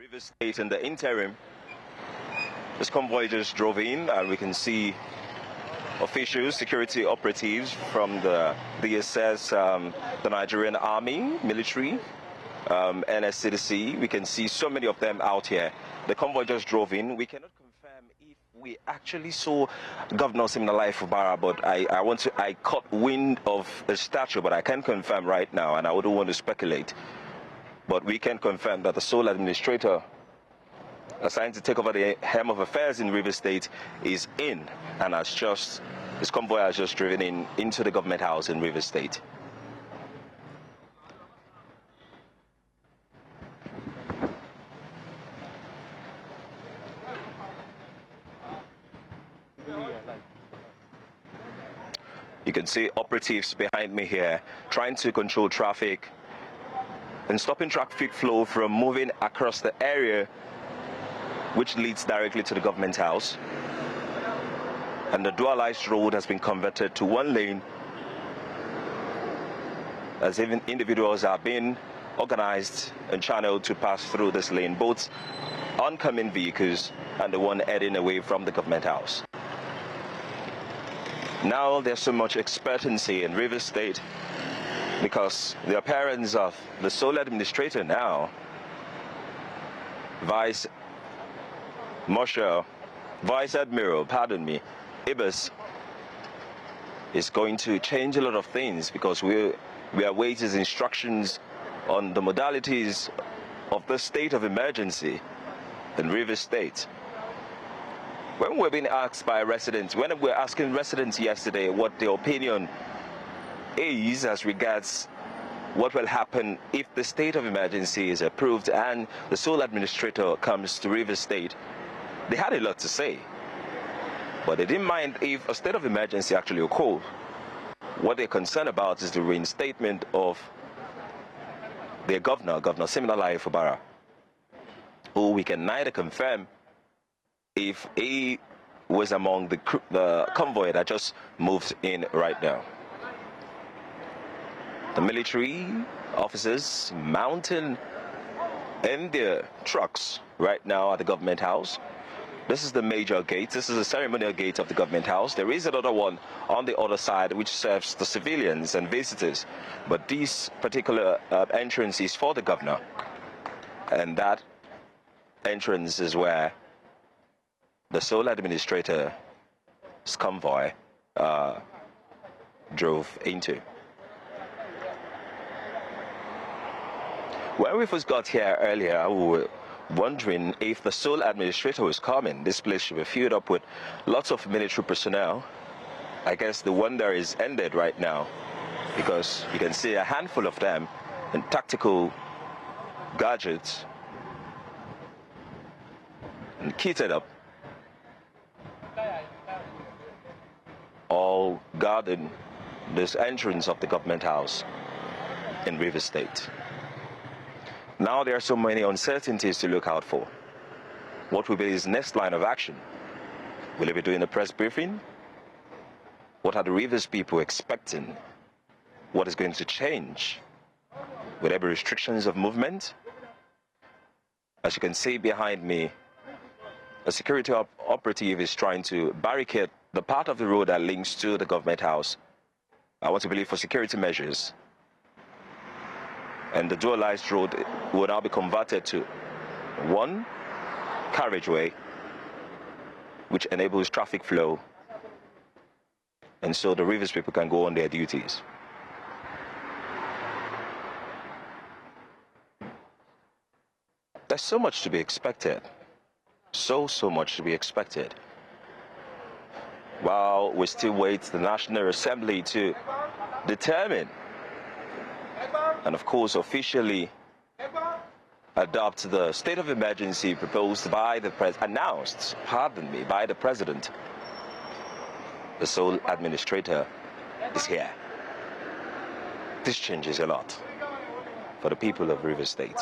River State in the interim. This convoy just drove in, and we can see officials, security operatives from the DSS, the Nigerian Army, military, NSCDC. We can see so many of them out here. The convoy just drove in. We cannot confirm if we actually saw Governor Siminalayi Fubara, but I caught wind of a statue, but I can't confirm right now, and I wouldn't want to speculate. But we can confirm that the sole administrator assigned to take over the helm of affairs in River State is in, and this convoy has just driven into the government house in River State. You can see operatives behind me here trying to control traffic and stopping traffic flow from moving across the area which leads directly to the government house. And the dualized road has been converted to one lane, as even individuals are being organized and channeled to pass through this lane, both oncoming vehicles and the one heading away from the government house. Now there's so much expectancy in River State because the appearance of the sole administrator now, Vice Admiral Ibas, is going to change a lot of things, because we await his instructions on the modalities of the state of emergency in River State. When we're being asked by residents, when we're asking residents yesterday what their opinion is as regards what will happen if the state of emergency is approved and the sole administrator comes to River State, they had a lot to say. But they didn't mind if a state of emergency actually occurred. What they're concerned about is the reinstatement of their Governor Siminalayi Fubara, who we can neither confirm if he was among the convoy that just moved in right now. The military officers mounting in their trucks right now at the government house. This is the major gate. This is the ceremonial gate of the government house. There is another one on the other side which serves the civilians and visitors. But this particular entrance is for the governor. And that entrance is where the sole administrator's convoy drove into. When we first got here earlier, we were wondering if the sole administrator was coming. This place should be filled up with lots of military personnel. I guess the wonder is ended right now, because you can see a handful of them in tactical gadgets and kitted up, all guarding this entrance of the government house in River State. Now there are so many uncertainties to look out for. What will be his next line of action? Will he be doing a press briefing? What are the Rivers people expecting? What is going to change? Will there be restrictions of movement? As you can see behind me, a security operative is trying to barricade the part of the road that links to the government house. I want to believe for security measures. And the dualized road will now be converted to one carriageway, which enables traffic flow, and so the Rivers people can go on their duties. There's so much to be expected. So much to be expected. While we still wait the National Assembly to determine and of course officially adopt the state of emergency proposed by the announced by the president, the sole administrator is here. This changes a lot for the people of River State.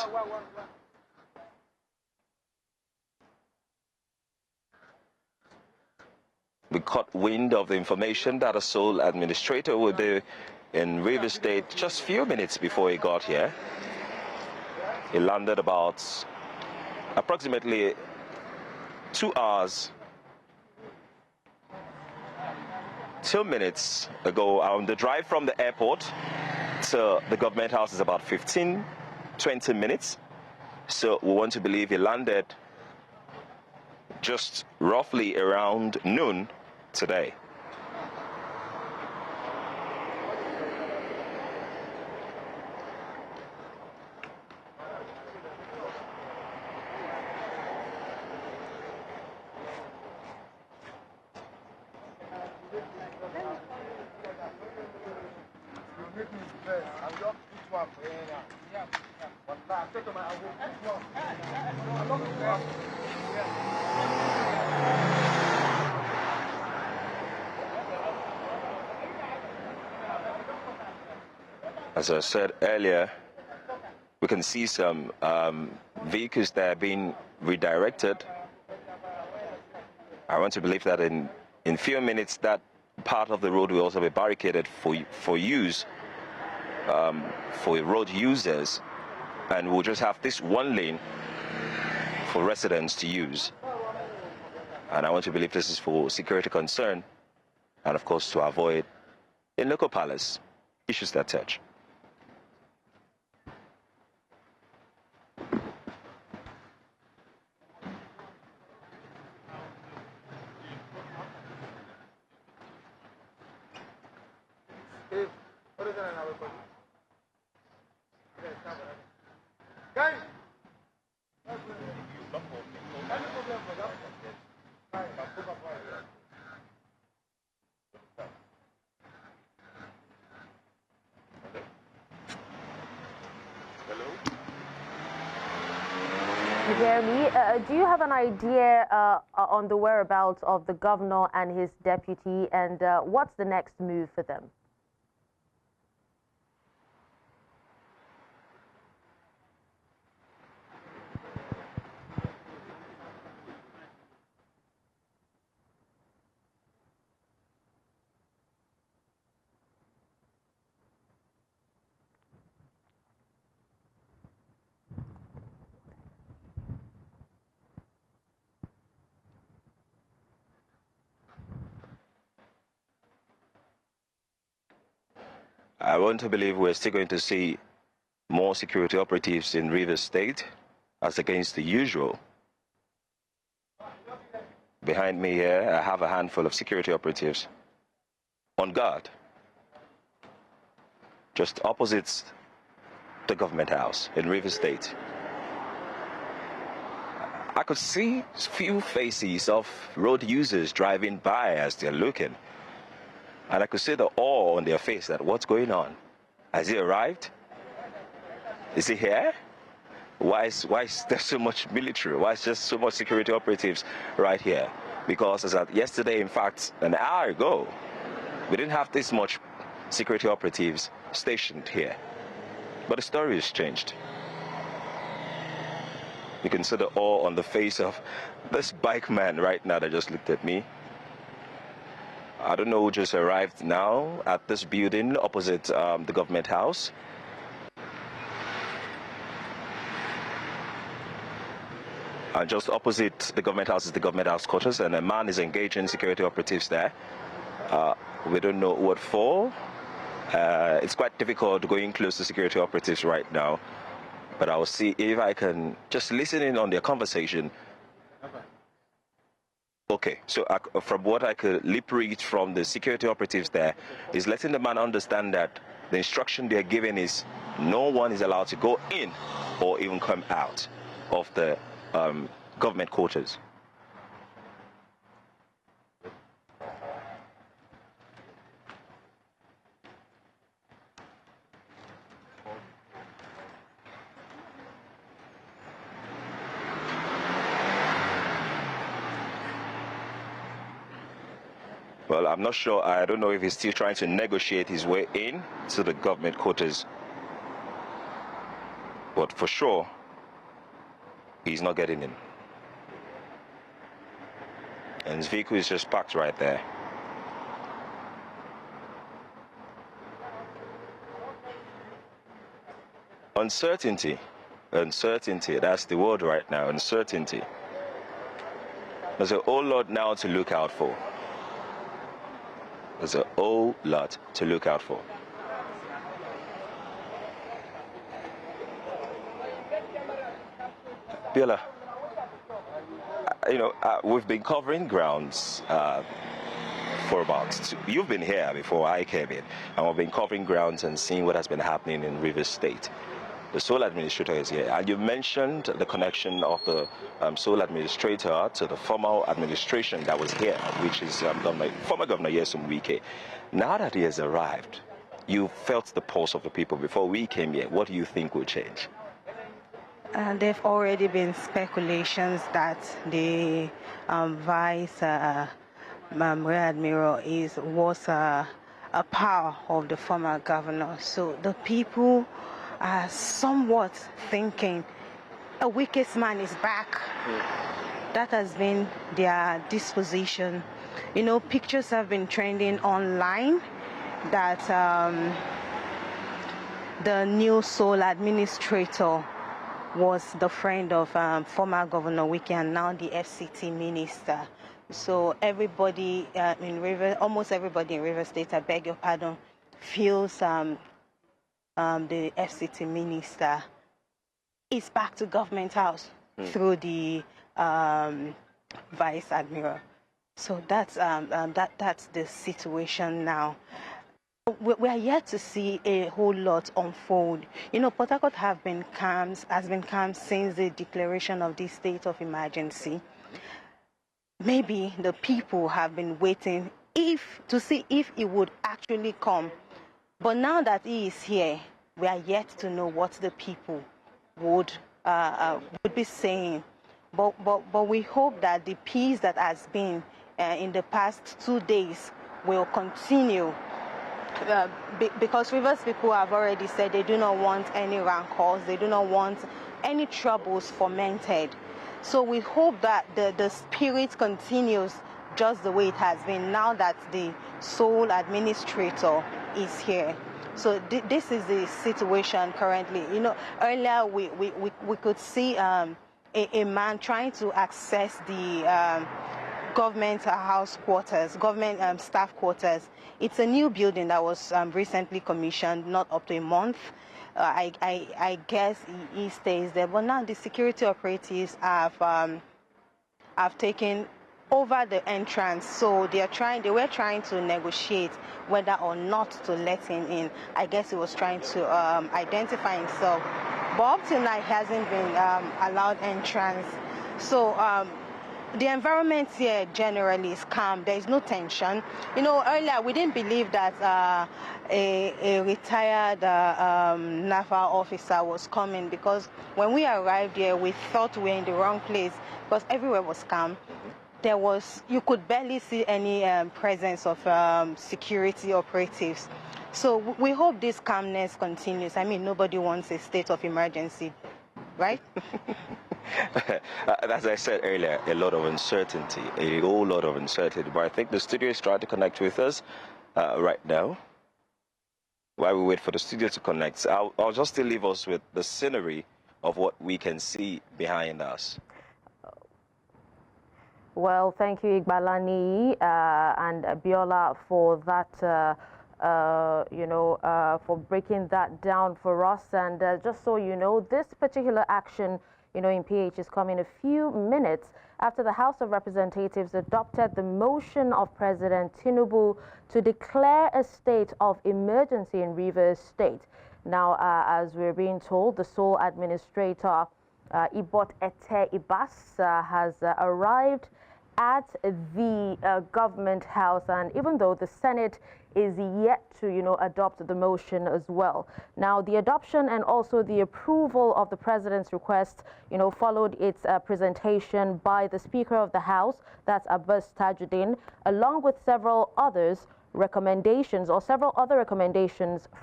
We caught wind of the information that a sole administrator would do in River State just a few minutes before he got here. He landed about approximately 2 hours, 2 minutes ago. The drive from the airport to the government house is about 15, 20 minutes. So we want to believe he landed just roughly around noon today. As I said earlier, we can see some vehicles that are being redirected. I want to believe that in few minutes that part of the road will also be barricaded for use for road users, and we'll just have this one lane for residents to use. And I want to believe this is for security concern, and of course to avoid in local palace issues that touch. Jeremy, do you have an idea on the whereabouts of the governor and his deputy, and what's the next move for them? I want to believe we're still going to see more security operatives in Rivers State as against the usual. Behind me here, I have a handful of security operatives on guard, just opposite the government house in Rivers State. I could see few faces of road users driving by as they're looking. And I could see the awe on their face that what's going on? Has he arrived? Is he here? Why is there so much military? Why is there so much security operatives right here? Because as of yesterday, in fact, an hour ago, we didn't have this much security operatives stationed here. But the story has changed. You can see the awe on the face of this bike man right now that just looked at me. I don't know who just arrived now at this building opposite the government house. And just opposite the government house is the government house quarters, and a man is engaging security operatives there. We don't know what for. It's quite difficult going close to security operatives right now, but I'll see if I can just listen in on their conversation. Okay, so from what I could lip read from the security operatives there is letting the man understand that the instruction they're giving is no one is allowed to go in or even come out of the government quarters. Well, I'm not sure. I don't know if he's still trying to negotiate his way in to the government quarters. But for sure, he's not getting in. And his vehicle is just parked right there. Uncertainty uncertainty. That's the word right now, uncertainty. There's a whole lot now to look out for. There's a whole lot to look out for. Biola, we've been covering grounds for about you've been here before I came in, and we've been covering grounds and seeing what has been happening in Rivers State. The sole administrator is here, and you mentioned the connection of the sole administrator to the former administration that was here, which is former Governor Nyesom Wike. Now that he has arrived, you felt the pulse of the people before we came here. What do you think will change? There have already been speculations that the Vice Admiral was a pal of the former governor. So the people are somewhat thinking a weakest man is back. That has been their disposition. Pictures have been trending online that the new sole administrator was the friend of former Governor Wike and now the FCT minister. So everybody almost everybody in Rivers State, I beg your pardon, feels the FCT minister is back to Government House through the Vice Admiral. So that's the situation now. We are yet to see a whole lot unfold. Port Harcourt has been calm since the declaration of this state of emergency. Maybe the people have been waiting to see if he would actually come. But now that he is here, we are yet to know what the people would be saying. But we hope that the peace that has been in the past 2 days will continue. Because Rivers people have already said they do not want any rancors, they do not want any troubles fomented. So we hope that the spirit continues just the way it has been now that the sole administrator is here. So this is the situation currently. Earlier we could see a man trying to access the government house quarters, government staff quarters. It's a new building that was recently commissioned, not up to a month. I guess he stays there, but now the security operatives have taken over the entrance, so they were trying to negotiate whether or not to let him in. I guess he was trying to identify himself, but up till now he hasn't been allowed entrance. So the environment here generally is calm. There is no tension. Earlier we didn't believe that a retired naval officer was coming, because when we arrived here, we thought we were in the wrong place because everywhere was calm. You could barely see any presence of security operatives. So we hope this calmness continues. I mean, nobody wants a state of emergency, right? As I said earlier, a lot of uncertainty, a whole lot of uncertainty. But I think the studio is trying to connect with us right now. While we wait for the studio to connect, I'll just still leave us with the scenery of what we can see behind us. Well, thank you, Igbalani and Biola, for that, for breaking that down for us. And just so you know, this particular action, in PH is coming a few minutes after the House of Representatives adopted the motion of President Tinubu to declare a state of emergency in Rivers State. Now, as we're being told, the sole administrator, Ibok-Ete Ibas, has arrived at the government house, and even though the Senate is yet to, adopt the motion as well. Now, the adoption and also the approval of the president's request, followed its presentation by the Speaker of the House, that's Abbas Tajuddin, along with several other recommendations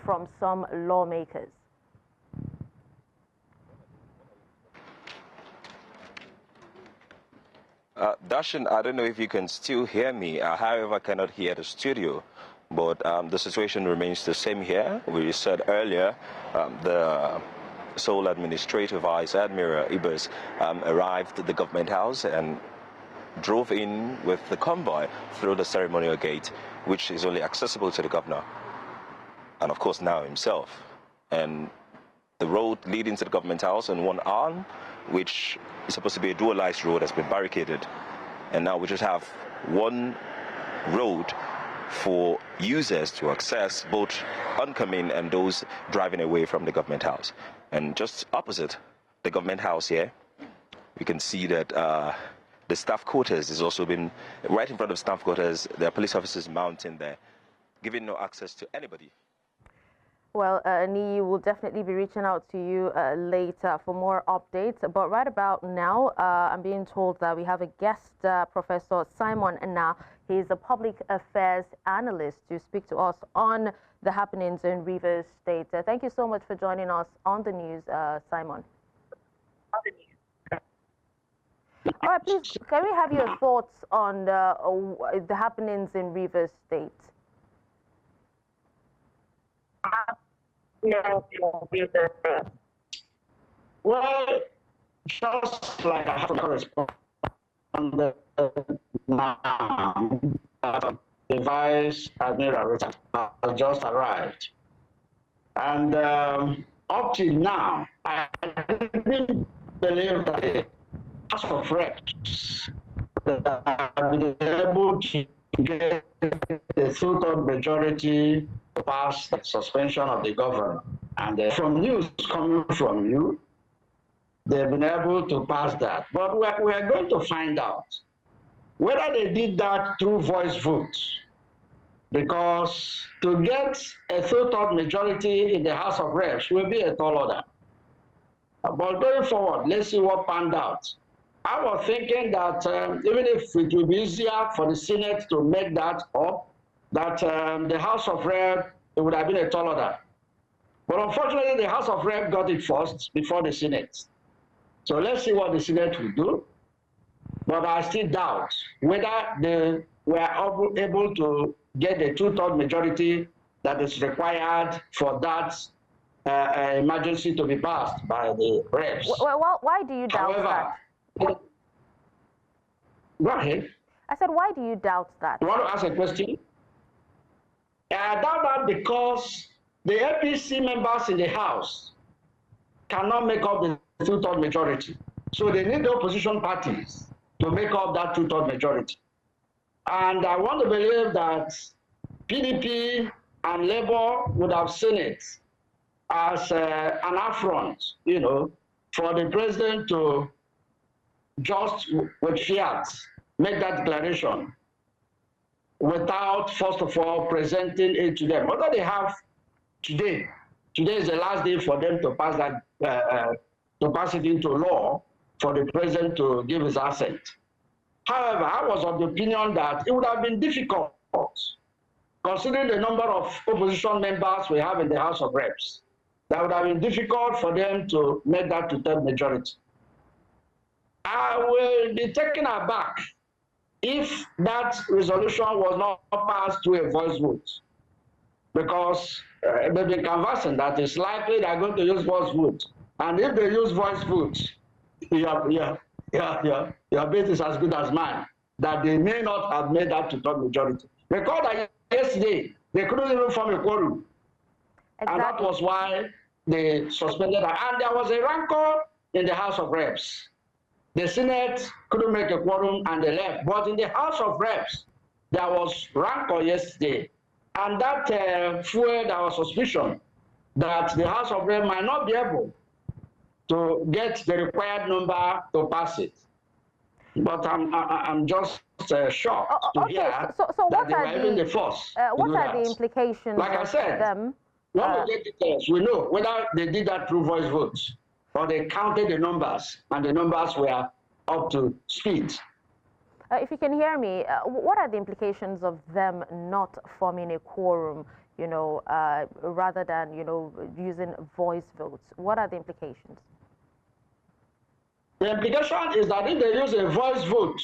from some lawmakers. Darshan, I don't know if you can still hear me. However, I cannot hear the studio. But the situation remains the same here. We said earlier, the sole administrator, Vice Admiral Ibas, arrived at the government house and drove in with the convoy through the ceremonial gate, which is only accessible to the governor, and of course now himself. And the road leading to the government house on one arm, which is supposed to be a dualized road, has been barricaded. And now we just have one road for users to access, both oncoming and those driving away from the government house. And just opposite the government house here, we can see that the staff quarters has also been, right in front of staff quarters, there are police officers mounting there, giving no access to anybody. Well, Ni will definitely be reaching out to you later for more updates. But right about now, I'm being told that we have a guest, Professor Simon Anna. He's a public affairs analyst to speak to us on the happenings in Rivers State. Thank you so much for joining us on the news, Simon. All right, please, can we have your thoughts on the happenings in Rivers State? Well, just like I have to correspond now, the Vice Admiral has just arrived. And up till now, I didn't believe that the House of Reps have been able to get the two-third majority to pass the suspension of the governor. And from news coming from you, they've been able to pass that. But we are going to find out whether they did that through voice votes. Because to get a two-third majority in the House of Reps will be a tall order. But going forward, let's see what panned out. I was thinking that even if it will be easier for the Senate to make that up, that the House of Reps, it would have been a tall order. But unfortunately, the House of Reps got it first before the Senate. So let's see what the Senate will do. But I still doubt whether they were able to get the two-third majority that is required for that emergency to be passed by the reps. Well, why do you doubt that? Go ahead. I said, why do you doubt that? You want to ask a question? I doubt that because the APC members in the House cannot make up the two-third majority. So they need the opposition parties to make up that two-third majority. And I want to believe that PDP and Labour would have seen it as an affront, you know, for the president to just with fiat make that declaration without, first of all, presenting it to them. Although they have today is the last day for them to pass that, to pass it into law for the president to give his assent. However, I was of the opinion that it would have been difficult, considering the number of opposition members we have in the House of Reps, that would have been difficult for them to make that two-third majority. I will be taken aback if that resolution was not passed through a voice vote, because they've been conversing that it's likely they're going to use voice vote. And if they use voice vote, your bet is as good as mine, that they may not have made that two-third majority. Recall that yesterday, they couldn't even form a quorum. Exactly. And that was why they suspended her. And there was a rancor in the House of Reps. The Senate couldn't make a quorum and they left. But in the House of Reps, there was rancor yesterday. And that fueled our suspicion that the House of Reps might not be able to get the required number to pass it. But I'm just shocked to hear so that they were even the first. What are the implications like I said, them? When we get details, we know whether they did that through voice votes or they counted the numbers and the numbers were up to speed. If you can hear me, what are the implications of them not forming a quorum, you know, rather than, you know, using voice votes? What are the implications? The implication is that if they use a voice vote,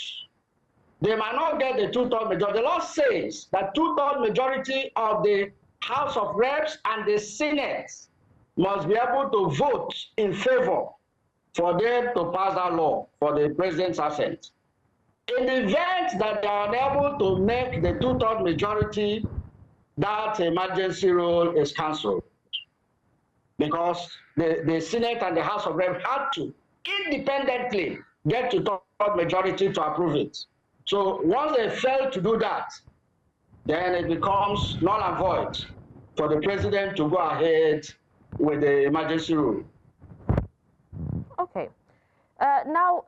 they might not get the two-third majority. The law says that two-third majority of the House of Reps and the Senate must be able to vote in favor for them to pass that law for the president's assent. In the event that they are unable to make the two-thirds majority, that emergency rule is cancelled, because the Senate and the House of Reps had to independently get to two-thirds majority to approve it. So once they fail to do that, then it becomes null and void for the president to go ahead with the emergency rule. Okay. Now,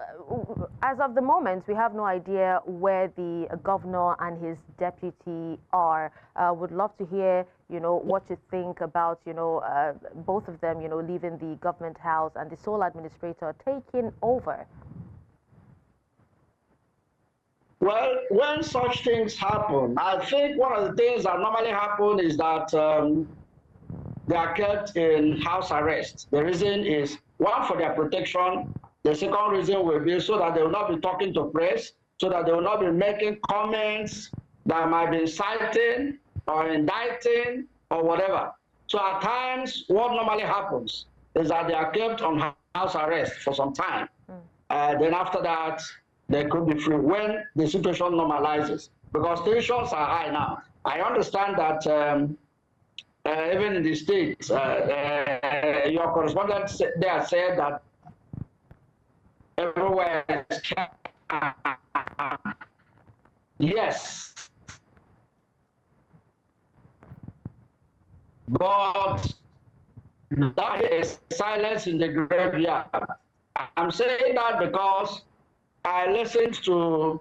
as of the moment, we have no idea where the governor and his deputy are. Would love to hear, what you think about, both of them, leaving the government house and the sole administrator taking over. Well, when such things happen, I think one of the things that normally happen is that they are kept in house arrest. The reason is, one, for their protection. The second reason will be so that they will not be talking to press, so that they will not be making comments that might be inciting or indicting or whatever. So at times, what normally happens is that they are kept on house arrest for some time. Then after that, they could be free when the situation normalizes, because tensions are high now. I understand that even in the States, your correspondent there said that everywhere is yes, but that is silence in the graveyard. I'm saying that because I listened to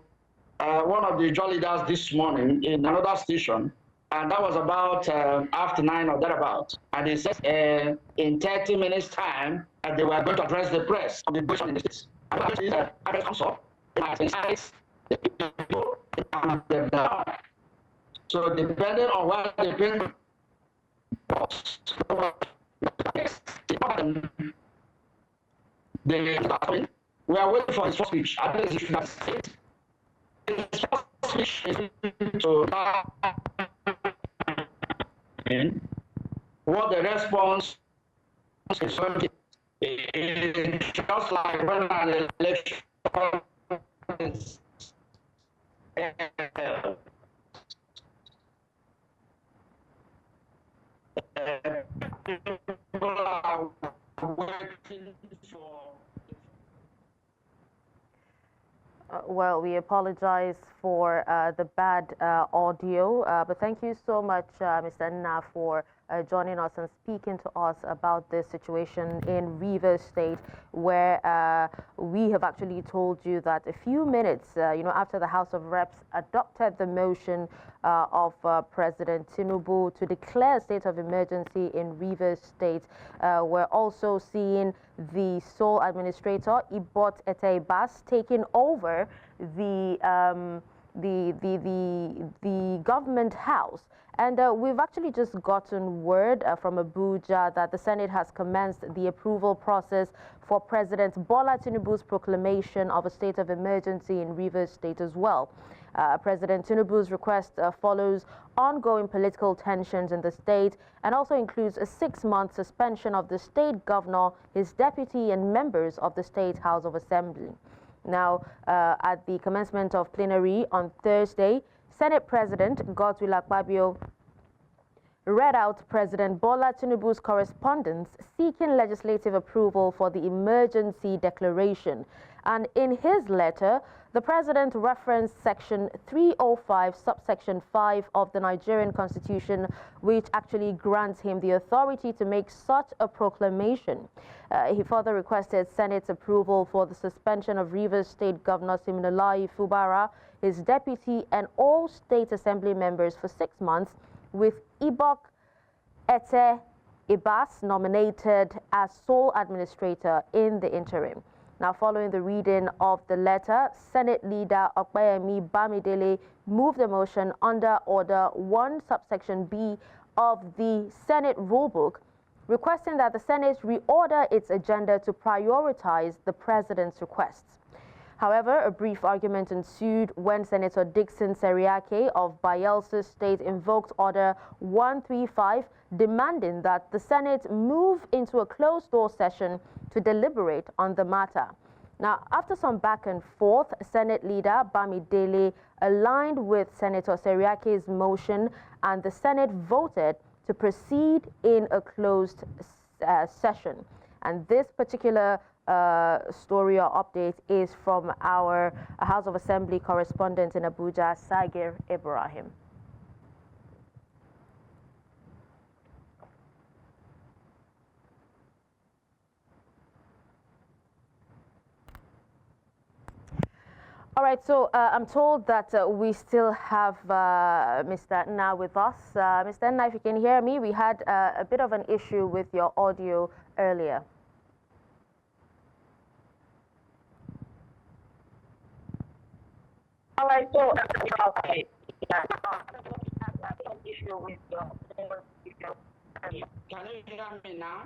one of the Jolly leaders this morning in another station, and that was about after 9 or thereabout. And he said in 30 minutes' time, they were going to address the press on the situation in the States. And that is that address comes up, the people and the down. So depending on what the people we are waiting for his first speech. I think he should have said his first speech is to what the response is going to be. It's just like when an election is people are waiting for. Well, we apologize for the bad audio, but thank you so much, Mr. Nna, for joining us and speaking to us about this situation in Rivers State, where we have actually told you that a few minutes, after the House of Reps adopted the motion of President Tinubu to declare a state of emergency in Rivers State, we're also seeing the sole administrator, Ibok-Ete Ibas, taking over the government house. And we've actually just gotten word from Abuja that the Senate has commenced the approval process for President Bola Tinubu's proclamation of a state of emergency in Rivers State as well. President Tinubu's request follows ongoing political tensions in the state and also includes a 6-month suspension of the state governor, his deputy, and members of the State House of Assembly. Now, at the commencement of plenary on Thursday, Senate President Godswill Akpabio read out President Bola Tinubu's correspondence seeking legislative approval for the emergency declaration. And in his letter, the president referenced Section 305, subsection 5 of the Nigerian Constitution, which actually grants him the authority to make such a proclamation. He further requested Senate's approval for the suspension of Rivers State Governor Siminalayi Fubara, his deputy, and all state assembly members for 6 months, with Ibok-Ete Ibas nominated as sole administrator in the interim. Now, following the reading of the letter, Senate Leader Okpeyemi Bamidele moved the motion under Order 1, subsection B of the Senate Rulebook, requesting that the Senate reorder its agenda to prioritize the president's requests. However, a brief argument ensued when Senator Dixon Seriake of Bayelsa State invoked Order 135, demanding that the Senate move into a closed-door session to deliberate on the matter. Now, after some back and forth, Senate Leader Bamidele aligned with Senator Seriake's motion, and the Senate voted to proceed in a closed session. And this particular story or update is from our House of Assembly correspondent in Abuja, Sagir Ibrahim. All right, so I'm told that we still have Mr. Nna with us. Mr. Nna, if you can hear me, we had a bit of an issue with your audio earlier. All right, so okay. Issue with can you hear me now?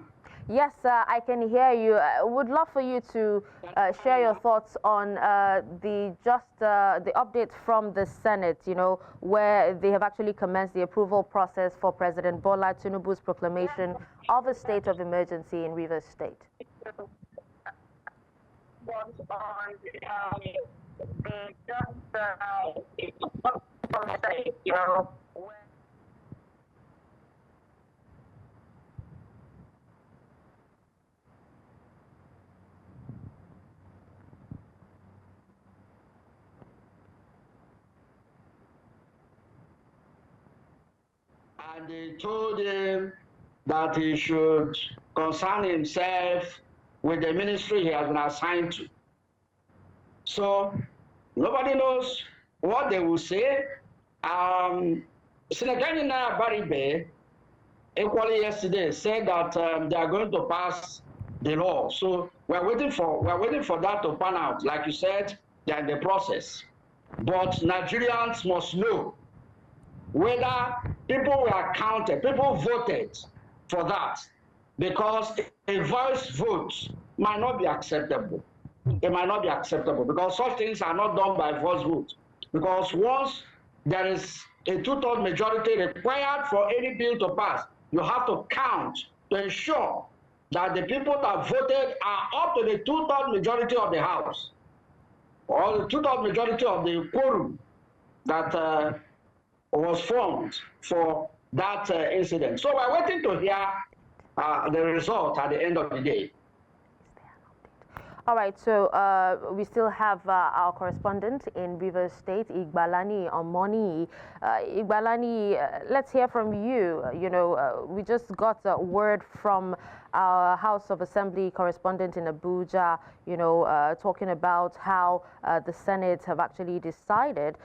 Yes, I can hear you. I would love for you to share your thoughts on the update from the Senate, you know, where they have actually commenced the approval process for President Bola Tinubu's proclamation of a state of emergency in Rivers State. And they told him that he should concern himself with the ministry he has been assigned to. So nobody knows what they will say. Senator Nna Baribe, equally yesterday, said that they are going to pass the law. So we're waiting for that to pan out. Like you said, they're in the process. But Nigerians must know whether people were counted, people voted for that, because a voice vote might not be acceptable. It might not be acceptable because such things are not done by voice vote. Because once there is a two-thirds majority required for any bill to pass, you have to count to ensure that the people that voted are up to the two-thirds majority of the House, or the two-thirds majority of the quorum that was formed for that incident. So we're waiting to hear the result at the end of the day. All right, so we still have our correspondent in Rivers State, Igbalani Omoni. Igbalani, let's hear from you. You know, we just got a word from our House of Assembly correspondent in Abuja, you know, talking about how the Senate have actually decided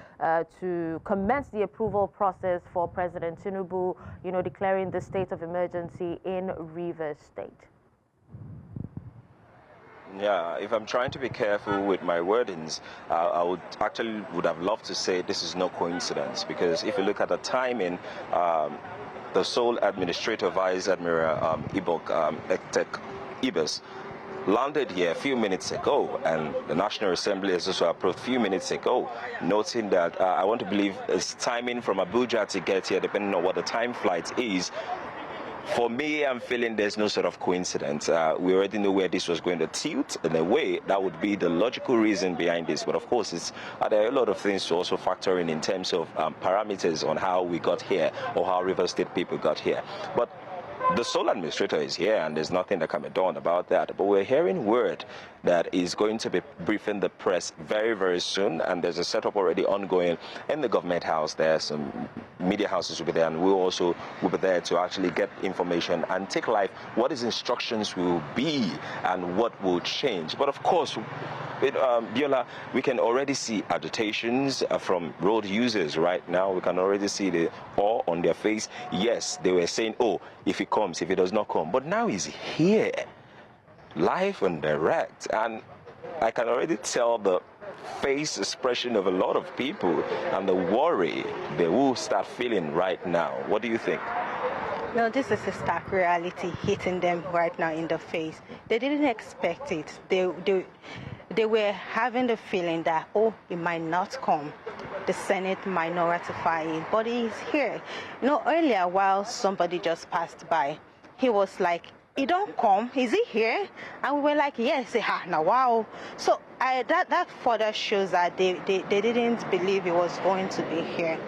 to commence the approval process for President Tinubu, you know, declaring the state of emergency in Rivers State. Yeah, if I'm trying to be careful with my wordings, I would have loved to say this is no coincidence, because if you look at the timing, the sole administrator, Vice Admiral Ibok-Ete Ibas, landed here a few minutes ago, and the National Assembly has also approved a few minutes ago, noting that I want to believe it's timing from Abuja to get here, depending on what the time flight is. For me, I'm feeling there's no sort of coincidence. We already know where this was going to tilt. In a way, that would be the logical reason behind this. But of course, there are a lot of things to also factor in terms of parameters on how we got here or how Rivers State people got here. But the sole administrator is here, and there's nothing that can be done about that. But we're hearing word that is going to be briefing the press very, very soon, and there's a setup already ongoing in the government house there. Some media houses will be there, and we also will be there to actually get information and take live what his instructions will be and what will change. But of course, with Biola, we can already see agitations from road users right now. We can already see the awe on their face. Yes, they were saying, oh, if he comes, if he does not come. But now he's here, live and direct. And I can already tell the face expression of a lot of people and the worry they will start feeling right now. What do you think? No, this is a stark reality hitting them right now in the face. They didn't expect it. they were having the feeling that, oh, it might not come. The Senate might not ratify it, but he's here. Earlier, while somebody just passed by, he was like, he don't come, is he here? And we were like, yes. Now wow. So that further shows that they didn't believe he was going to be here.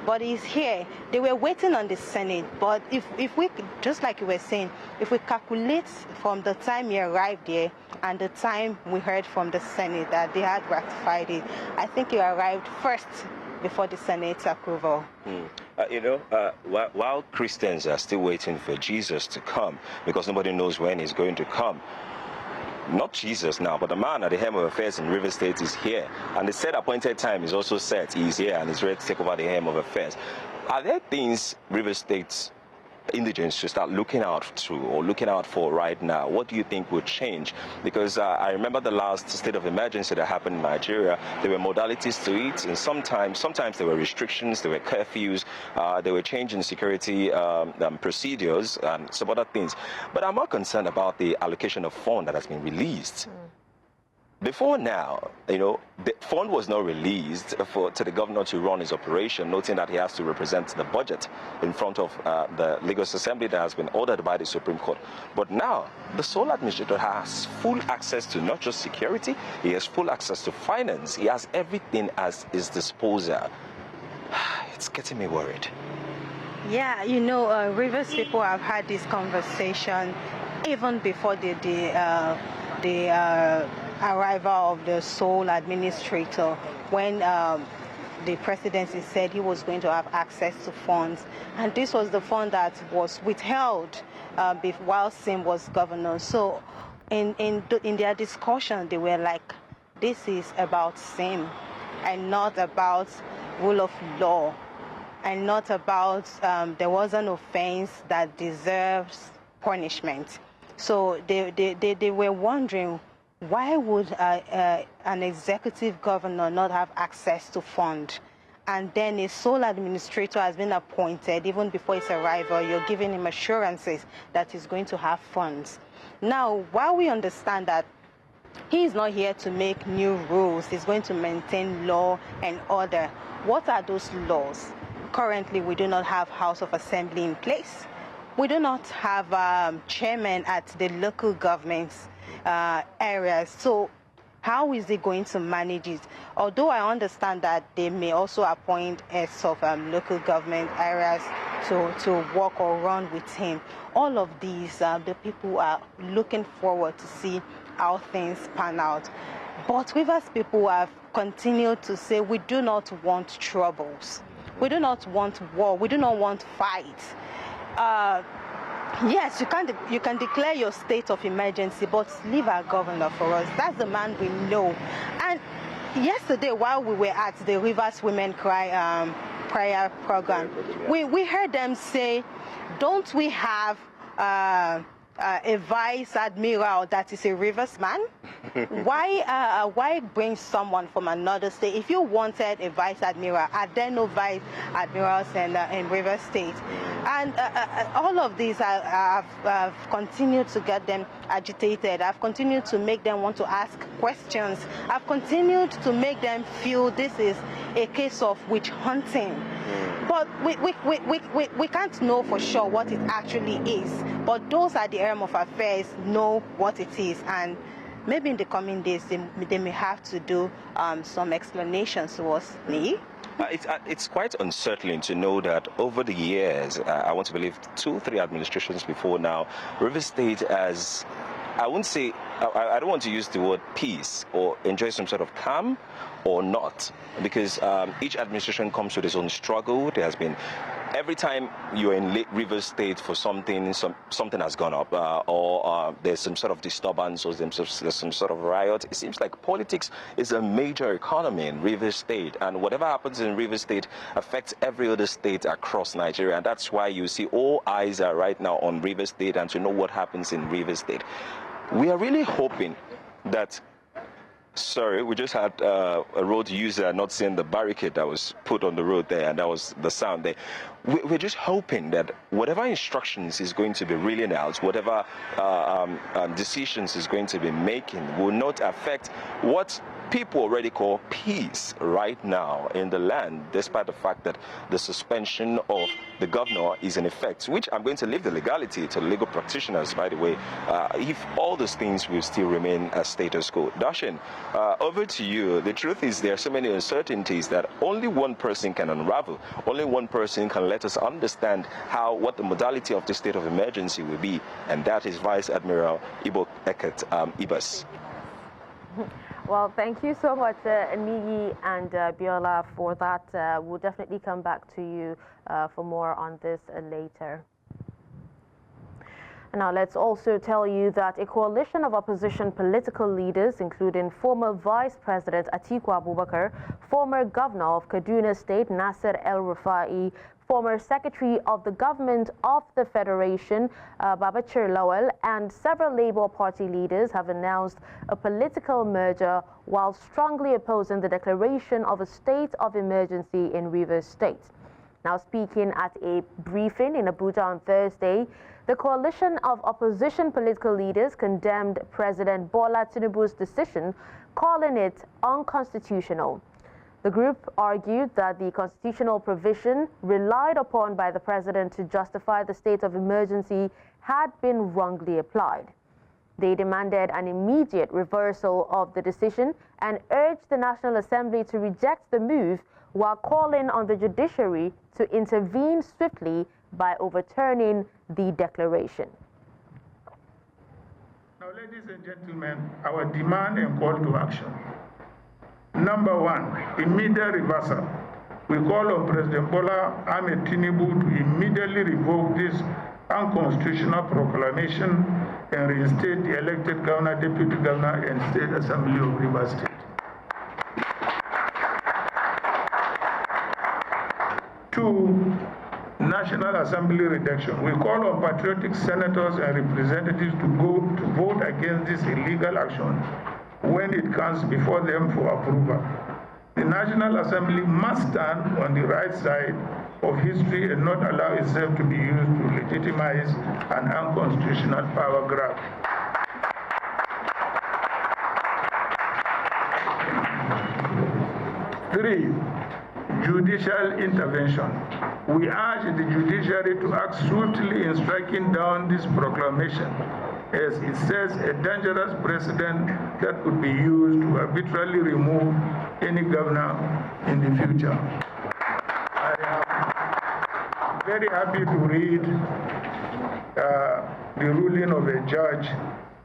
But he's here. They were waiting on the Senate. But if we, just like you were saying, if we calculate from the time he arrived there and the time we heard from the Senate that they had ratified it, I think he arrived first before the Senate's approval. While Christians are still waiting for Jesus to come, because nobody knows when he's going to come, not Jesus now, but the man at the helm of affairs in Rivers State is here. And the set appointed time is also set. He's here and he's ready to take over the helm of affairs. Are there things Rivers State's indigents should start looking out for right now? What do you think will change? Because I remember the last state of emergency that happened in Nigeria. There were modalities to it, and sometimes there were restrictions, there were curfews, there were changing security procedures and some other things. But I'm more concerned about the allocation of fund that has been released. Before now, the fund was not released to the governor to run his operation, noting that he has to represent the budget in front of the Lagos Assembly that has been ordered by the Supreme Court. But now, the sole administrator has full access to not just security, he has full access to finance. He has everything at his disposal. It's getting me worried. Yeah, Rivers people have had this conversation even before the arrival of the sole administrator, when the presidency said he was going to have access to funds, and this was the fund that was withheld while Sim was governor. So in their discussion, they were like, this is about Sim and not about rule of law, and not about there was an offense that deserves punishment. So they were wondering, why would an executive governor not have access to fund? And then a sole administrator has been appointed. Even before his arrival, you're giving him assurances that he's going to have funds. Now, while we understand that he is not here to make new rules, he's going to maintain law and order, what are those laws? Currently, we do not have House of Assembly in place. We do not have chairman at the local governments areas. So how is he going to manage it? Although I understand that they may also appoint heads of local government areas to work or run with him. All of these, the people are looking forward to see how things pan out. But Rivers people have continued to say, we do not want troubles. We do not want war. We do not want fight. Yes, you can declare your state of emergency, but leave our governor for us. That's the man we know. And yesterday, while we were at the Rivers Women Cry prayer program, we heard them say, don't we have a Vice Admiral that is a Rivers man? Why bring someone from another state? If you wanted a Vice Admiral, are there no Vice Admirals in Rivers State? And all of these have continued to get them agitated. I've continued to make them want to ask questions. I've continued to make them feel this is a case of witch hunting. But we can't know for sure what it actually is. But those at the helm of affairs know what it is. And maybe in the coming days, they may have to do some explanations to us. Me? It's quite unsettling to know that over the years, I want to believe 2-3 administrations before now, Rivers State has, I don't want to use the word peace or enjoy some sort of calm or not, because each administration comes with its own struggle. There has been, every time you're in Rivers State for something, something has gone up, or there's some sort of disturbance, or there's some sort of riot. It seems like politics is a major economy in Rivers State, and whatever happens in Rivers State affects every other state across Nigeria. And that's why you see all eyes are right now on Rivers State and to know what happens in Rivers State. We are really hoping that Sorry, we just had a road user not seeing the barricade that was put on the road there, and that was the sound there. We're just hoping that whatever instructions is going to be reeling out, whatever decisions is going to be making, will not affect what people already call peace right now in the land, despite the fact that the suspension of the governor is in effect, which I'm going to leave the legality to the legal practitioners, by the way, if all those things will still remain as status quo. Dashin, over to you. The truth is there are so many uncertainties that only one person can unravel. Only one person can let us understand what the modality of the state of emergency will be, and that is Vice Admiral Ibok-Ete Ibas. Well, thank you so much, Nigi and Biola, for that. We'll definitely come back to you for more on this later. Now, let's also tell you that a coalition of opposition political leaders, including former Vice President Atiku Abubakar, former Governor of Kaduna State Nasir El-Rufai, former Secretary of the Government of the Federation, Babachir Lawal, and several Labour Party leaders have announced a political merger while strongly opposing the declaration of a state of emergency in Rivers State. Now, speaking at a briefing in Abuja on Thursday, the coalition of opposition political leaders condemned President Bola Tinubu's decision, calling it unconstitutional. The group argued that the constitutional provision relied upon by the president to justify the state of emergency had been wrongly applied. They demanded an immediate reversal of the decision and urged the National Assembly to reject the move while calling on the judiciary to intervene swiftly by overturning the declaration. Now, ladies and gentlemen, our demand and call to action. Number one, immediate reversal. We call on President Bola Tinubu to immediately revoke this unconstitutional proclamation and reinstate the elected governor, deputy governor, and state assembly of Rivers State. Two, National Assembly reduction. We call on patriotic senators and representatives to vote against this illegal action when it comes before them for approval. The National Assembly must stand on the right side of history and not allow itself to be used to legitimize an unconstitutional power grab. Three, judicial intervention. We urge the judiciary to act swiftly in striking down this proclamation, as it sets a dangerous precedent that could be used to arbitrarily remove any governor in the future. I am very happy to read the ruling of a judge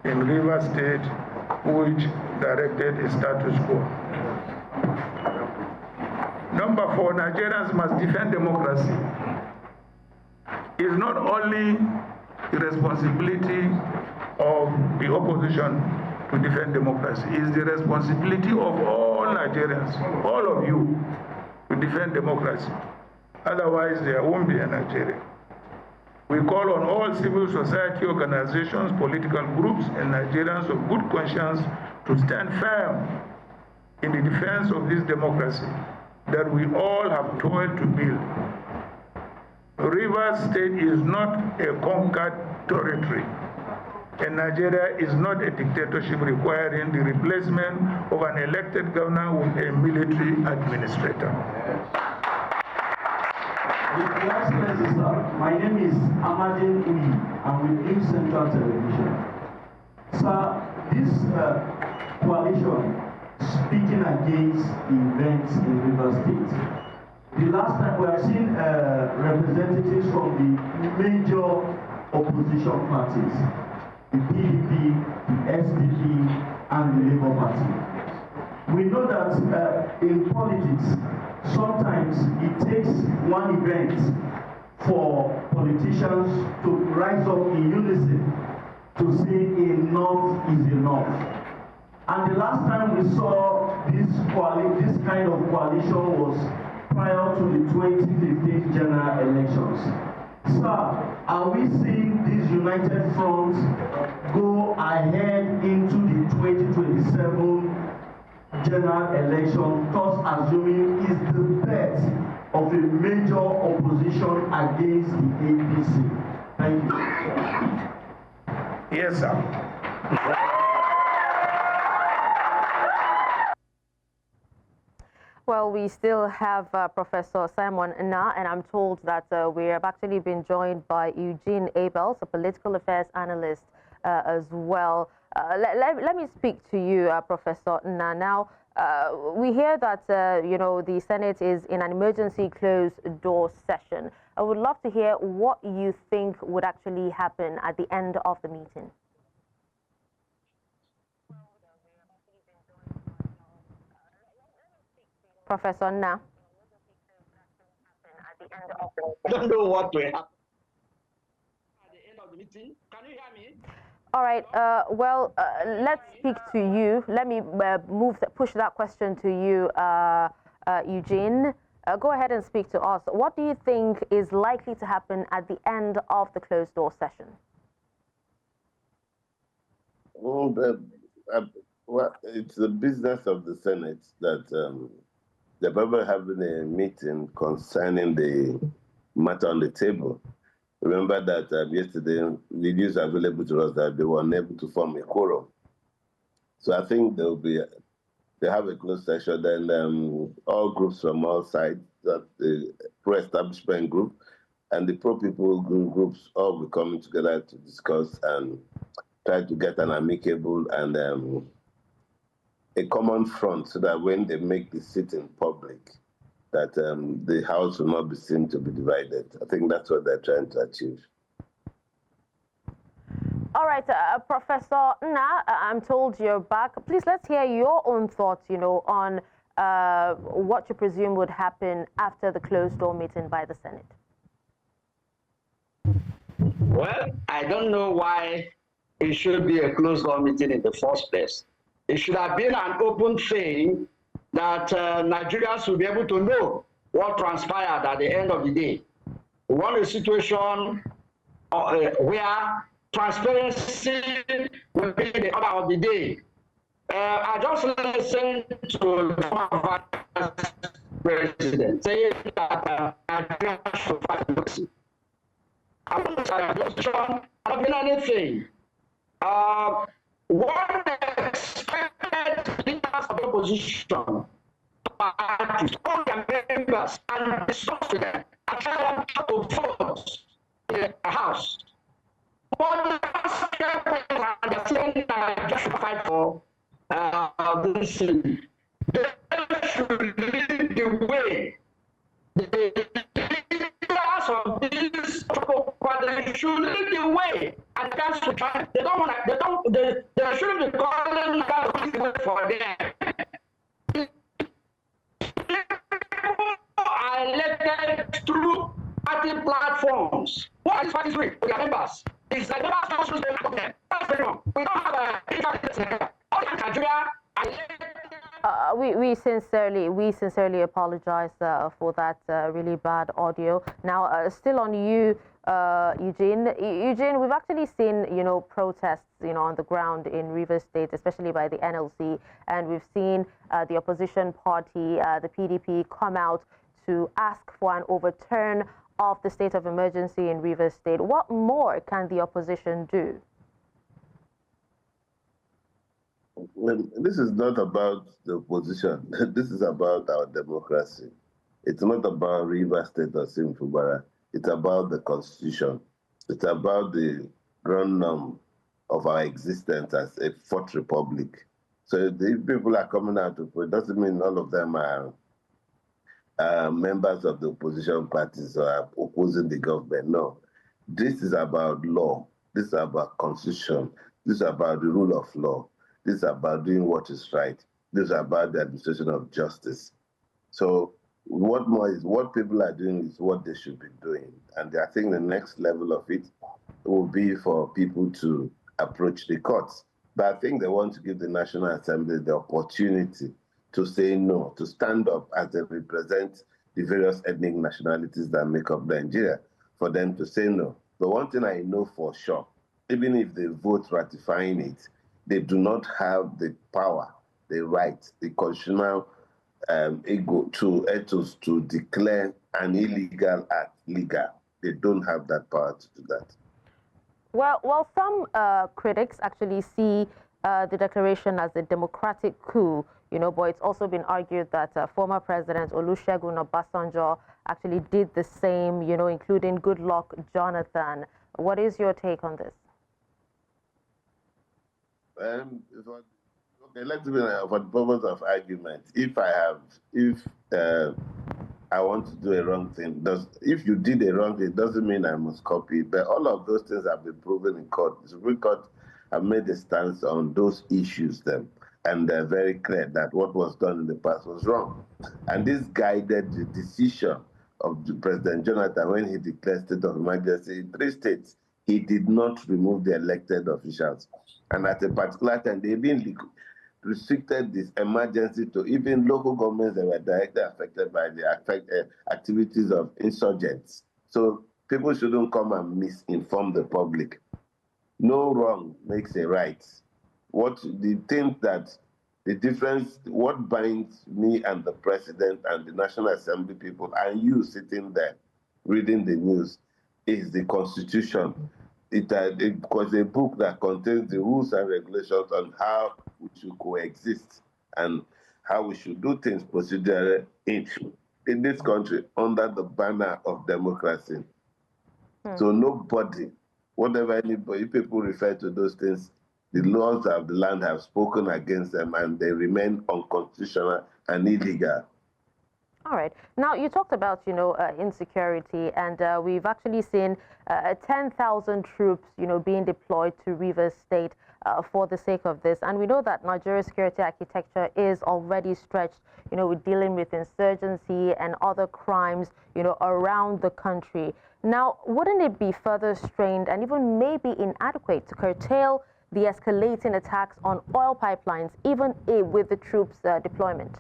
in Rivers State which directed a status quo. Number four, Nigerians must defend democracy. It's not only the responsibility of the opposition to defend democracy. It's the responsibility of all Nigerians, all of you, to defend democracy. Otherwise, there won't be a Nigeria. We call on all civil society organizations, political groups, and Nigerians of good conscience to stand firm in the defense of this democracy that we all have toiled to build. Rivers State is not a conquered territory, and Nigeria is not a dictatorship requiring the replacement of an elected governor with a military administrator. With your Excellency, sir, my name is Amadin Uyi. I'm with News Central Television. Sir, this coalition speaking against the events in Rivers State. The last time we have seen representatives from the major opposition parties, the PDP, the SDP, and the Labour Party. We know that in politics, sometimes it takes one event for politicians to rise up in unison to say enough is enough. And the last time we saw this kind of coalition was prior to the 2015 general elections. Sir, are we seeing this united front go ahead into the 2027 general election, thus assuming is the birth of a major opposition against the APC. Thank you. Yes, sir. Well, we still have Professor Simon Na, and I'm told that we have actually been joined by Eugene Ibas, a political affairs analyst as well. Let me speak to you, Professor Na. Now, we hear that, the Senate is in an emergency closed-door session. I would love to hear what you think would actually happen at the end of the meeting. Professor Na. I don't know what will happen at the end of the meeting. Can you hear me? All right. Let's speak to you. Let me push that question to you, Eugene. Go ahead and speak to us. What do you think is likely to happen at the end of the closed-door session? Well, it's the business of the Senate that they're probably having a meeting concerning the matter on the table. Remember that yesterday, the news available to us that they were unable to form a quorum. So I think they have a closed session, then all groups from all sides, that the pro-establishment group and the pro-people groups all will be coming together to discuss and try to get an amicable and a common front so that when they make the sit-in public, that the House will not be seen to be divided. I think that's what they're trying to achieve. All right, Professor Na, I'm told you're back. Please, let's hear your own thoughts, on what you presume would happen after the closed-door meeting by the Senate. Well, I don't know why it should be a closed-door meeting in the first place. It should have been an open thing that Nigerians will be able to know what transpired at the end of the day. We want a situation where transparency will be the order of the day. I just listened to the former Vice President saying that Nigeria should fight democracy. I don't know if been anything. One expected leaders of the opposition to all their members and discuss with them and tell them how to vote in the House. But the understanding that just fight for this thing, they should lead the way. The leaders of this party should lead the way, and that's to try. They don't want to. They shouldn't be calling that way for them. People are elected through party platforms. What is party doing with their members? It's like members don't choose them. That's very wrong. We don't have a all in Nigeria. We sincerely apologize for that really bad audio. Now, still on you, Eugene. Eugene, we've actually seen, protests, on the ground in Rivers State, especially by the NLC, and we've seen the opposition party, the PDP, come out to ask for an overturn of the state of emergency in Rivers State. What more can the opposition do? Well, this is not about the opposition. This is about our democracy. It's not about Rivers State or Fubara. It's about the Constitution. It's about the ground norm of our existence as a fourth republic. So if people are coming out to it doesn't mean all of them are members of the opposition parties or are opposing the government. No. This is about law. This is about Constitution. This is about the rule of law. This is about doing what is right. This is about the administration of justice. So what people are doing is what they should be doing. And I think the next level of it will be for people to approach the courts. But I think they want to give the National Assembly the opportunity to say no, to stand up as they represent the various ethnic nationalities that make up Nigeria, for them to say no. But one thing I know for sure, even if they vote ratifying it, they do not have the power, the right, the constitutional ethos to declare an illegal act legal. They don't have that power to do that. Well, some critics actually see the declaration as a democratic coup, but it's also been argued that former President Olusegun Obasanjo actually did the same, including Goodluck Jonathan. What is your take on this? Okay, let's be for the purpose of argument. If I want to do a wrong thing, if you did a wrong thing, it doesn't mean I must copy it. But all of those things have been proven in court. The Supreme Court have made a stance on those issues then, and they're very clear that what was done in the past was wrong. And this guided the decision of President Jonathan when he declared state of emergency in 3 states. He did not remove the elected officials. And at a particular time, they even restricted this emergency to even local governments that were directly affected by the activities of insurgents. So people shouldn't come and misinform the public. No wrong makes a right. What binds me and the president and the National Assembly people and you sitting there reading the news is the Constitution. It was a book that contains the rules and regulations on how we should coexist and how we should do things procedurally in this country under the banner of democracy. So nobody, if people refer to those things, the laws of the land have spoken against them and they remain unconstitutional and illegal. All right. Now, you talked about, insecurity, and we've actually seen 10,000 troops, being deployed to Rivers State for the sake of this. And we know that Nigeria's security architecture is already stretched, with dealing with insurgency and other crimes, around the country. Now, wouldn't it be further strained and even maybe inadequate to curtail the escalating attacks on oil pipelines, even with the troops' deployment?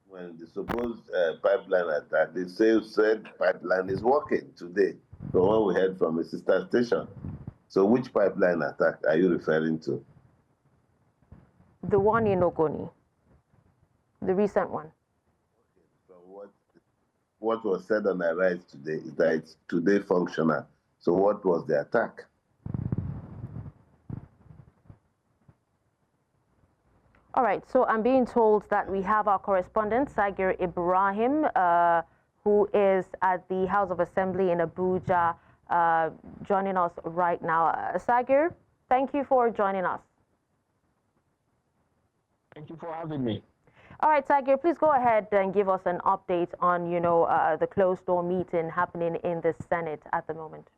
When the supposed pipeline attack, they said pipeline is working today, the one we heard from a sister station. So which pipeline attack are you referring to? The one in Ogoni, the recent one. So what was said on the rise today is that it's today functional. So what was the attack? All right, so I'm being told that we have our correspondent, Sagir Ibrahim, who is at the House of Assembly in Abuja, joining us right now. Sagir, thank you for joining us. Thank you for having me. All right, Sagir, please go ahead and give us an update on, the closed-door meeting happening in the Senate at the moment.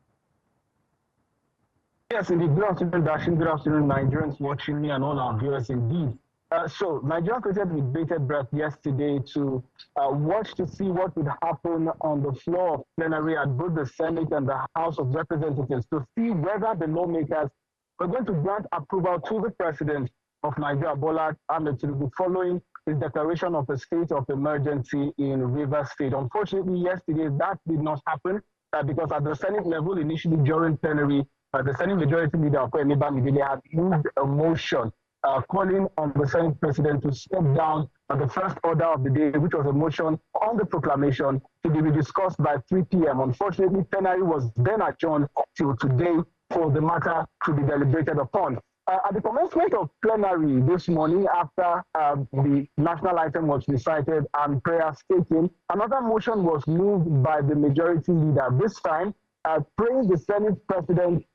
Yes, indeed. Good afternoon, Dashin. Good afternoon, Nigerians watching me and all our viewers indeed. So Nigeria waited with bated breath yesterday to watch to see what would happen on the floor of plenary at both the Senate and the House of Representatives to see whether the lawmakers were going to grant approval to the President of Nigeria, Bola Tinubu, following his declaration of a state of emergency in Rivers State. Unfortunately, yesterday that did not happen because at the Senate level, initially during plenary, the Senate Majority Leader, had moved a motion calling on the Senate President to step down on the first order of the day, which was a motion on the proclamation to be discussed by 3 p.m. Unfortunately, plenary was then adjourned till today for the matter to be deliberated upon. At the commencement of plenary this morning, after the national item was recited and prayers taken, another motion was moved by the Majority Leader, this time praying the Senate President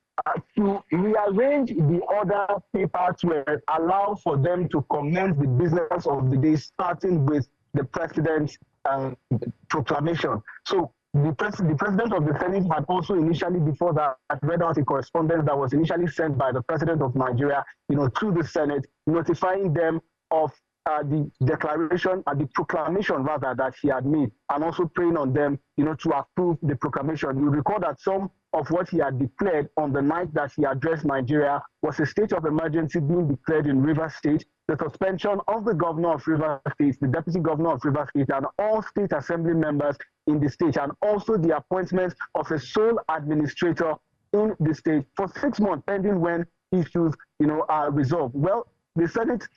to rearrange the order paper to allow for them to commence the business of the day, starting with the President's proclamation. So the President of the Senate had also initially, before that, read out a correspondence that was initially sent by the President of Nigeria, to the Senate, notifying them of the declaration and the proclamation, rather, that he had made, and also praying on them, to approve the proclamation. You recall that some of what he had declared on the night that he addressed Nigeria was a state of emergency being declared in Rivers State, the suspension of the governor of Rivers State, the deputy governor of Rivers State, and all state assembly members in the state, and also the appointment of a sole administrator in the state for 6 months, pending when issues, are resolved. Well, the Senate,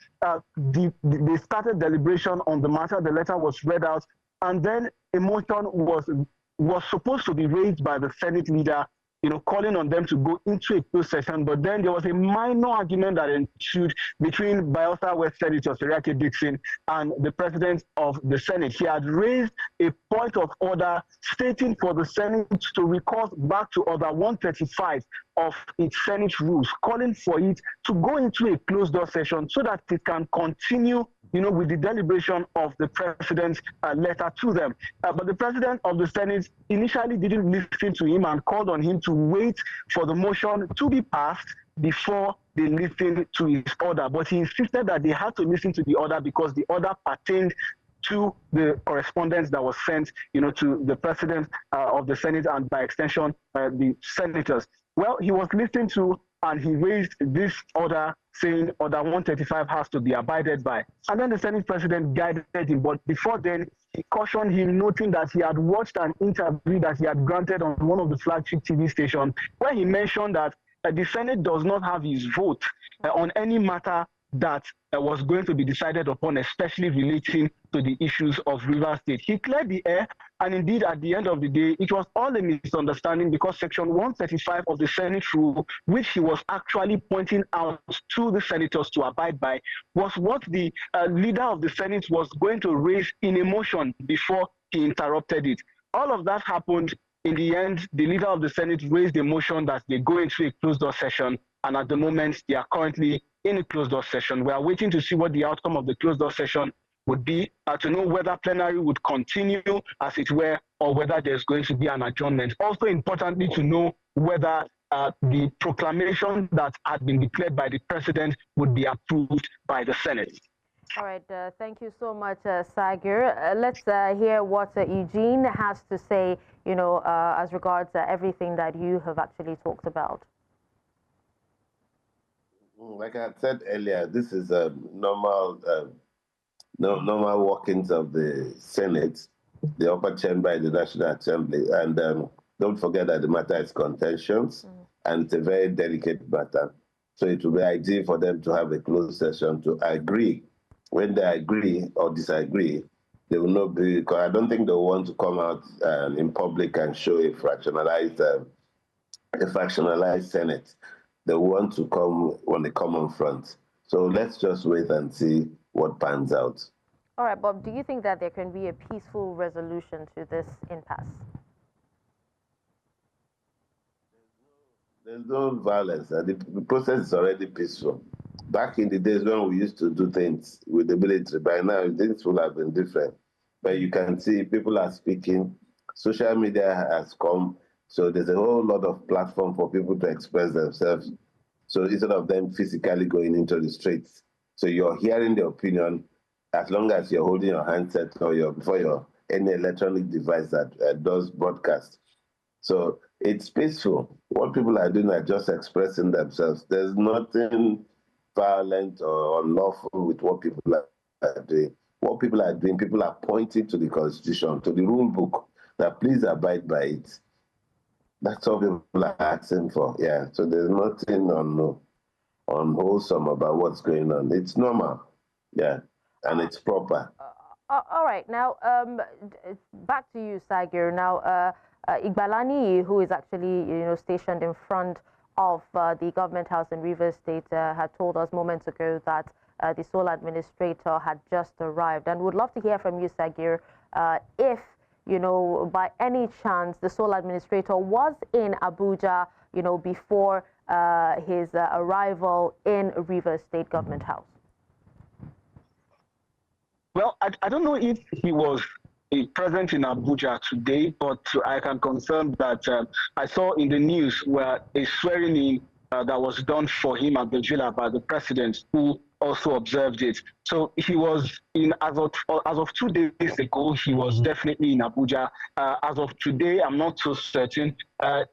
they started deliberation on the matter. The letter was read out, and then a motion was supposed to be raised by the Senate leader, calling on them to go into a closed session. But then there was a minor argument that ensued between Bayelsa West Senator Seriake Dixon and the President of the Senate. He had raised a point of order stating for the Senate to recall back to Order 135 of its Senate rules, calling for it to go into a closed-door session so that it can continue, with the deliberation of the President's letter to them. But the President of the Senate initially didn't listen to him and called on him to wait for the motion to be passed before they listened to his order. But he insisted that they had to listen to the order because the order pertained to the correspondence that was sent, to the President of the Senate and by extension, the senators. Well, he was listened to and he raised this order saying Order 135 has to be abided by. And then the Senate President guided him. But before then, he cautioned him, noting that he had watched an interview that he had granted on one of the flagship TV stations, where he mentioned that the Senate does not have his vote on any matter that was going to be decided upon, especially relating to the issues of Rivers State. He cleared the air, and indeed, at the end of the day, it was all a misunderstanding because Section 135 of the Senate rule, which he was actually pointing out to the senators to abide by, was what the leader of the Senate was going to raise in a motion before he interrupted it. All of that happened. In the end, the leader of the Senate raised a motion that they go into a closed-door session, and at the moment, they are currently in a closed-door session. We are waiting to see what the outcome of the closed-door session would be, to know whether plenary would continue, as it were, or whether there's going to be an adjournment. Also, importantly, to know whether the proclamation that had been declared by the President would be approved by the Senate. All right, thank you so much, Sagir. Let's hear what Eugene has to say, as regards everything that you have actually talked about. Like I said earlier, this is a normal workings of the Senate, the upper chamber in the National Assembly. And don't forget that the matter is contentious, and it's a very delicate matter. So it will be ideal for them to have a closed session to agree. When they agree or disagree, they will not be, because I don't think they will want to come out in public and show a fractionalized Senate. They want to come on the common front. So let's just wait and see what pans out. All right, Bob, do you think that there can be a peaceful resolution to this impasse? There's no violence. The process is already peaceful. Back in the days when we used to do things with the military, by now things will have been different. But you can see people are speaking. Social media has come. So there's a whole lot of platform for people to express themselves. So instead of them physically going into the streets. So you're hearing the opinion as long as you're holding your handset or before any electronic device that does broadcast. So it's peaceful. What people are doing are just expressing themselves. There's nothing violent or unlawful with what people are doing. What people are doing, people are pointing to the Constitution, to the rule book, that please abide by it. That's all people are asking for. Yeah, so there's nothing unwholesome about what's going on. It's normal, yeah, and it's proper. All right, now back to you, Sagir. Now, Igbalani, who is actually stationed in front of the government house in Rivers State, had told us moments ago that the sole administrator had just arrived, and would love to hear from you, Sagir, if by any chance the sole administrator was in Abuja, before his arrival in Rivers State Government House. Well, I don't know if he was present in Abuja today, but I can confirm that I saw in the news where a swearing in that was done for him at the villa by the president, who also observed it. So he was in, as of 2 days ago, he was definitely in Abuja. As of today, I'm not so certain.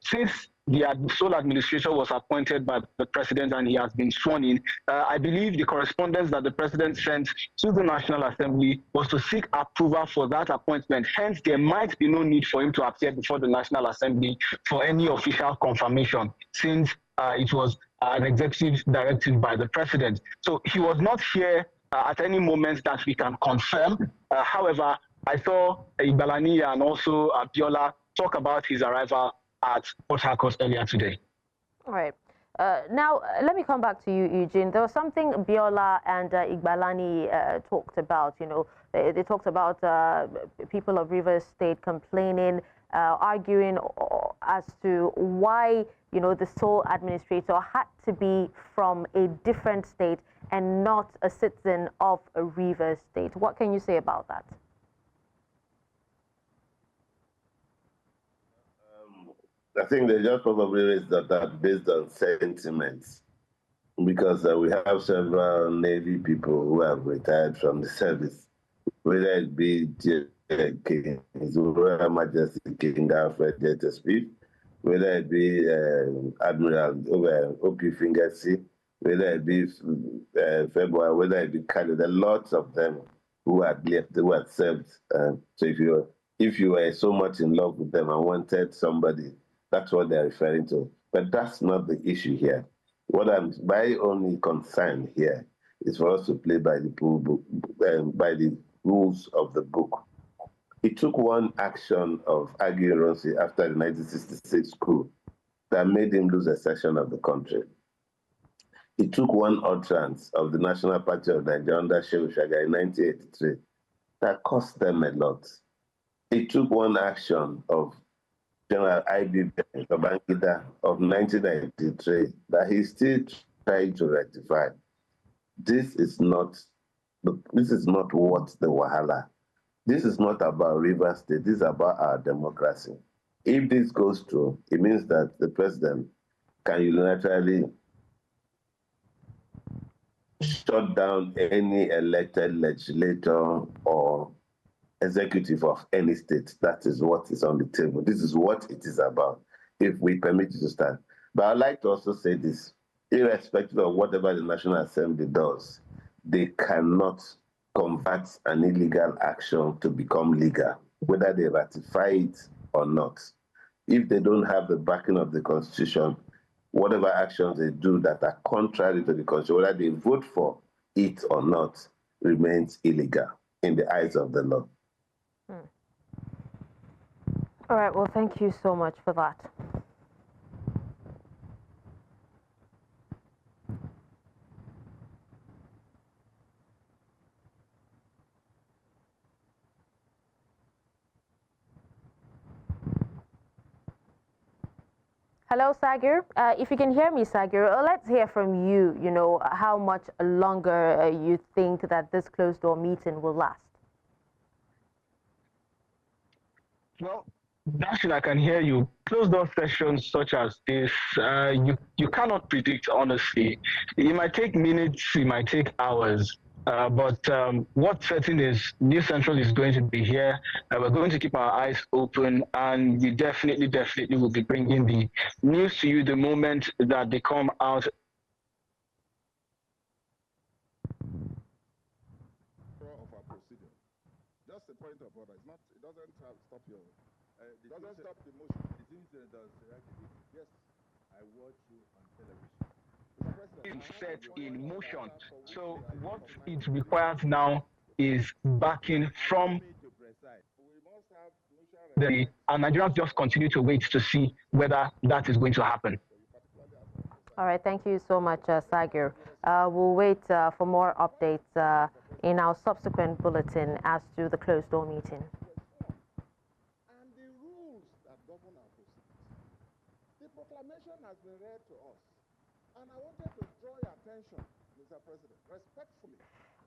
Since the sole administrator was appointed by the president and he has been sworn in, I believe the correspondence that the president sent to the National Assembly was to seek approval for that appointment. Hence, there might be no need for him to appear before the National Assembly for any official confirmation, since it was an executive directive by the president. So he was not here at any moment that we can confirm. However, I saw Ibalani and also Abiola talk about his arrival at Port Harcourt earlier today. All right. Now, let me come back to you, Eugene. There was something Biola and Igbalani talked about. You know, they talked about people of Rivers State complaining, arguing as to why, you know, the sole administrator had to be from a different state and not a citizen of a Rivers State. What can you say about that? I think they just probably raised that based on sentiments, because we have several Navy people who have retired from the service, whether it be His Royal Majesty King Alfred Smith, whether it be Admiral O.P. Fingersey, whether it be February, whether it be Canada, lots of them who had left, who had served. So if you were so much in love with them and wanted somebody, that's what they're referring to. But that's not the issue here. My only concern here is for us to play by the rules of the book. It took one action of Agui Ironsi after the 1966 coup that made him lose a section of the country. It took one utterance of the National Party of Nigeria under Shehu Shagari in 1983 that cost them a lot. It took one action of General I.B. Babangida of 1993 that he's still trying to rectify. This is not what the Wahala. This is not about Rivers State. This is about our democracy. If this goes through, it means that the president can unilaterally shut down any elected legislator or executive of any state. That is what is on the table. This is what it is about, if we permit you to stand. But I'd like to also say this, irrespective of whatever the National Assembly does, they cannot convert an illegal action to become legal, whether they ratify it or not. If they don't have the backing of the Constitution, whatever actions they do that are contrary to the Constitution, whether they vote for it or not, remains illegal in the eyes of the law. All right, well, thank you so much for that. Hello, Sagir. If you can hear me, Sagir, let's hear from you, you know, how much longer you think that this closed-door meeting will last. Well, Dashil, I can hear you. Closed-door sessions such as this, you cannot predict, honestly. It might take minutes, it might take hours. But what's certain is News Central is going to be here. We're going to keep our eyes open, and we definitely will be bringing the news to you the moment that they come out. Just a point of order. It doesn't stop your. It doesn't stop the motion. It seems that does. Yes, I watch you on television. Set in motion. So what it requires now is backing from the and Nigerians just continue to wait to see whether that is going to happen. All right, thank you so much, Sagir. We'll wait for more updates in our subsequent bulletin as to the closed-door meeting. And the rules that govern our proceedings. The proclamation has been read to us. And I wanted to draw your attention, Mr. President, respectfully.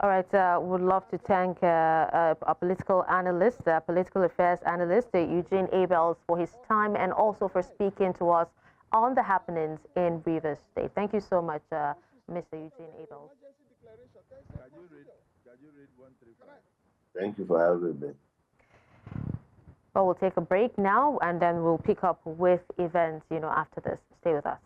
All right, would love to thank a political analyst, political affairs analyst, Eugene Ibas, for his time and also for speaking to us on the happenings in Rivers State. Thank you so much, Mr. Eugene Ibas. Can you read 135? Thank you for having me. Well, we'll take a break now, and then we'll pick up with events, you know, after this. Stay with us.